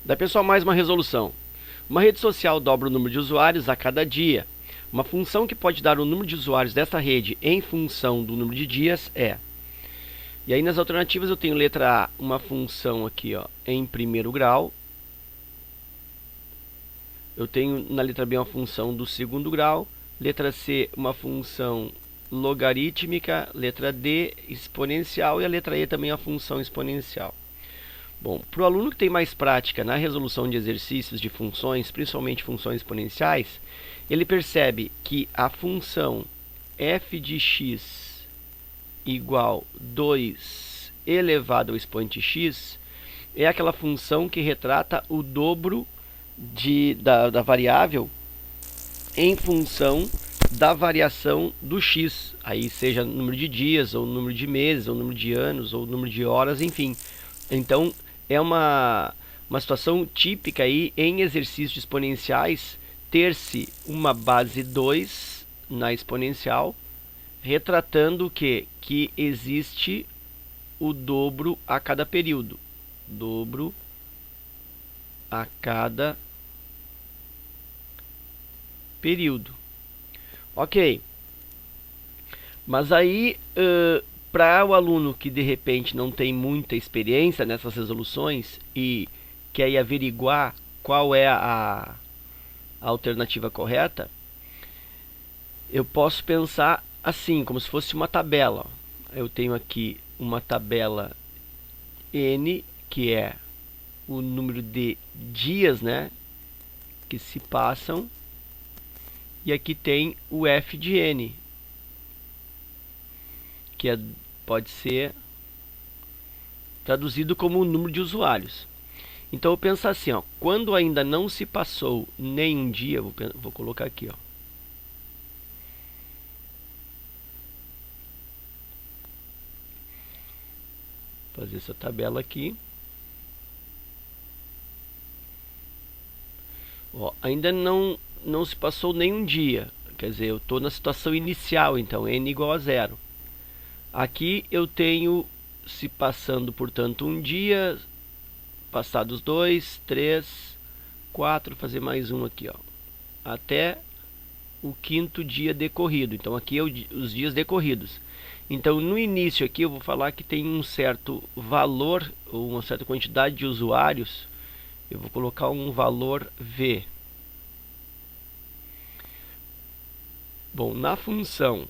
Daí, pessoal, mais uma resolução. Uma rede social dobra o número de usuários a cada dia. Uma função que pode dar o número de usuários desta rede em função do número de dias é... E aí nas alternativas eu tenho letra A, uma função aqui, ó, em primeiro grau. Eu tenho na letra B uma função do segundo grau. Letra C, uma função logarítmica. Letra D, exponencial. E a letra E também a função exponencial. Bom, para o aluno que tem mais prática na resolução de exercícios de funções, principalmente funções exponenciais, ele percebe que a função f de x igual 2 elevado ao expoente x é aquela função que retrata o dobro da variável em função da variação do x, aí seja número de dias, ou número de meses, ou número de anos, ou número de horas, enfim. Então, é uma situação típica aí em exercícios exponenciais ter-se uma base 2 na exponencial, retratando que existe o dobro a cada período. Dobro a cada período. Ok. Mas aí, para o aluno que de repente não tem muita experiência nessas resoluções e quer averiguar qual é a alternativa correta, eu posso pensar assim, como se fosse uma tabela. Eu tenho aqui uma tabela N, que é o número de dias, né, que se passam, e aqui tem o f de n, que pode ser traduzido como o número de usuários. Então eu penso assim, ó, quando ainda não se passou nenhum dia, vou colocar aqui, ó. Fazer essa tabela aqui. Ó, ainda não se passou nenhum dia, quer dizer, eu estou na situação inicial, então n igual a 0. Aqui eu tenho se passando, portanto, um dia, passados 2, 3, 4, fazer mais um aqui, ó, até o quinto dia decorrido. Então aqui é os dias decorridos. Então no início aqui eu vou falar que tem um certo valor, ou uma certa quantidade de usuários. Eu vou colocar um valor V. Bom, na função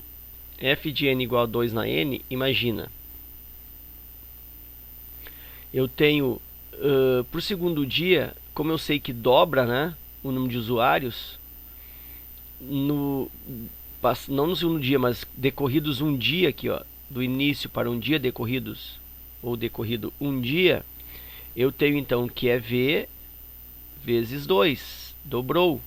f de n igual a 2 na n, imagina, eu tenho, para o segundo dia, como eu sei que dobra, né, o número de usuários, não no segundo dia, mas decorridos um dia aqui, ó, do início para um dia decorridos, ou decorrido um dia, eu tenho então que é V vezes 2, dobrou.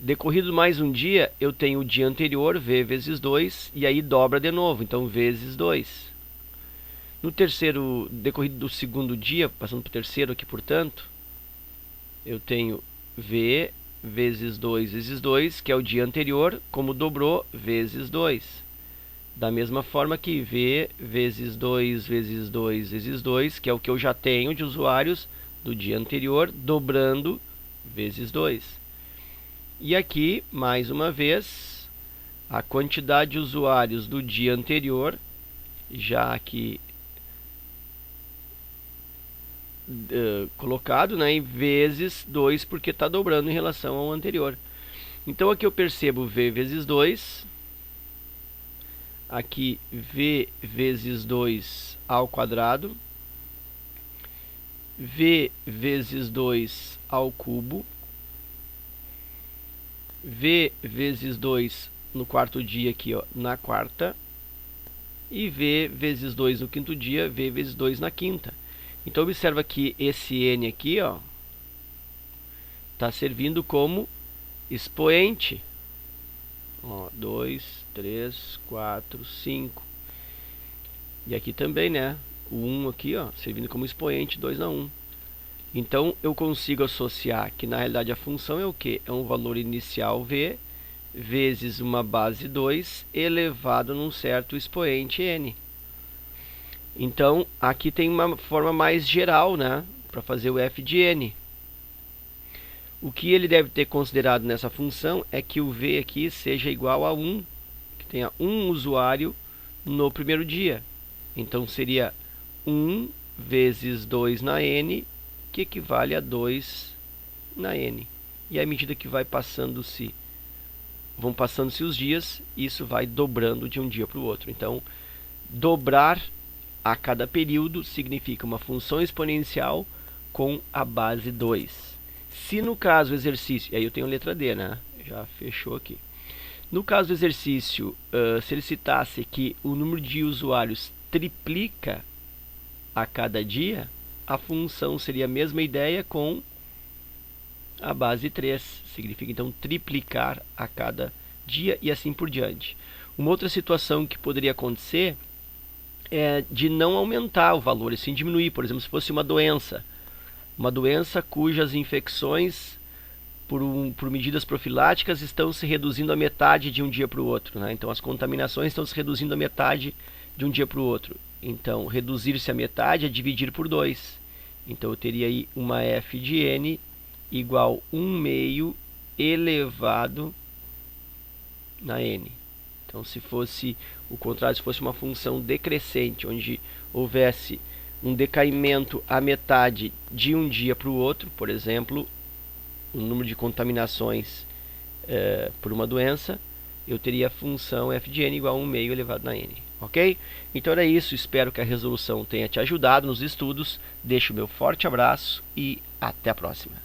Decorrido mais um dia, eu tenho o dia anterior, V vezes 2, e aí dobra de novo, então vezes 2. No terceiro, decorrido do segundo dia, passando para o terceiro aqui, portanto, eu tenho V vezes 2 vezes 2, que é o dia anterior, como dobrou, vezes 2. Da mesma forma que V vezes 2 vezes 2 vezes 2, que é o que eu já tenho de usuários do dia anterior, dobrando, vezes 2. E aqui, mais uma vez, a quantidade de usuários do dia anterior, já aqui colocado, né, em vezes 2, porque está dobrando em relação ao anterior. Então aqui eu percebo V vezes 2, aqui V vezes 2 ao quadrado, V vezes 2 ao cubo, V vezes 2 no quarto dia aqui, ó, na quarta, e V vezes 2 no quinto dia, V vezes 2 na quinta. Então observa que esse n aqui, ó, está servindo como expoente. Ó, 2, 3, 4, 5. E aqui também, né? O 1 aqui, ó, servindo como expoente, 2 na 1. Então eu consigo associar que na realidade a função é o que? É um valor inicial V vezes uma base 2 elevado num certo expoente n. Então aqui tem uma forma mais geral, né, para fazer o f de n. O que ele deve ter considerado nessa função é que o v aqui seja igual a 1, que tenha um usuário no primeiro dia. Então seria 1 vezes 2 na n, que equivale a 2 na n. E à medida que vão passando-se os dias, isso vai dobrando de um dia para o outro. Então, dobrar a cada período significa uma função exponencial com a base 2. Se no caso o exercício, e aí eu tenho a letra D, né? Já fechou aqui. No caso do exercício, se ele citasse que o número de usuários triplica a cada dia, a função seria a mesma ideia com a base 3. Significa então triplicar a cada dia e assim por diante. Uma outra situação que poderia acontecer é de não aumentar o valor, e sim diminuir. Por exemplo, se fosse uma doença cujas infecções por medidas profiláticas estão se reduzindo a metade de um dia para o outro, né? Então as contaminações estão se reduzindo a metade de um dia para o outro. Então reduzir-se a metade é dividir por 2. Então eu teria aí uma f de n igual 1/2 elevado na n. Então se fosse o contrário, se fosse uma função decrescente, onde houvesse um decaimento à metade de um dia para o outro, por exemplo, o número de contaminações por uma doença, eu teria a função f de n igual a 1/2 elevado na n. Ok? Então era isso, espero que a resolução tenha te ajudado nos estudos. Deixo o meu forte abraço e até a próxima.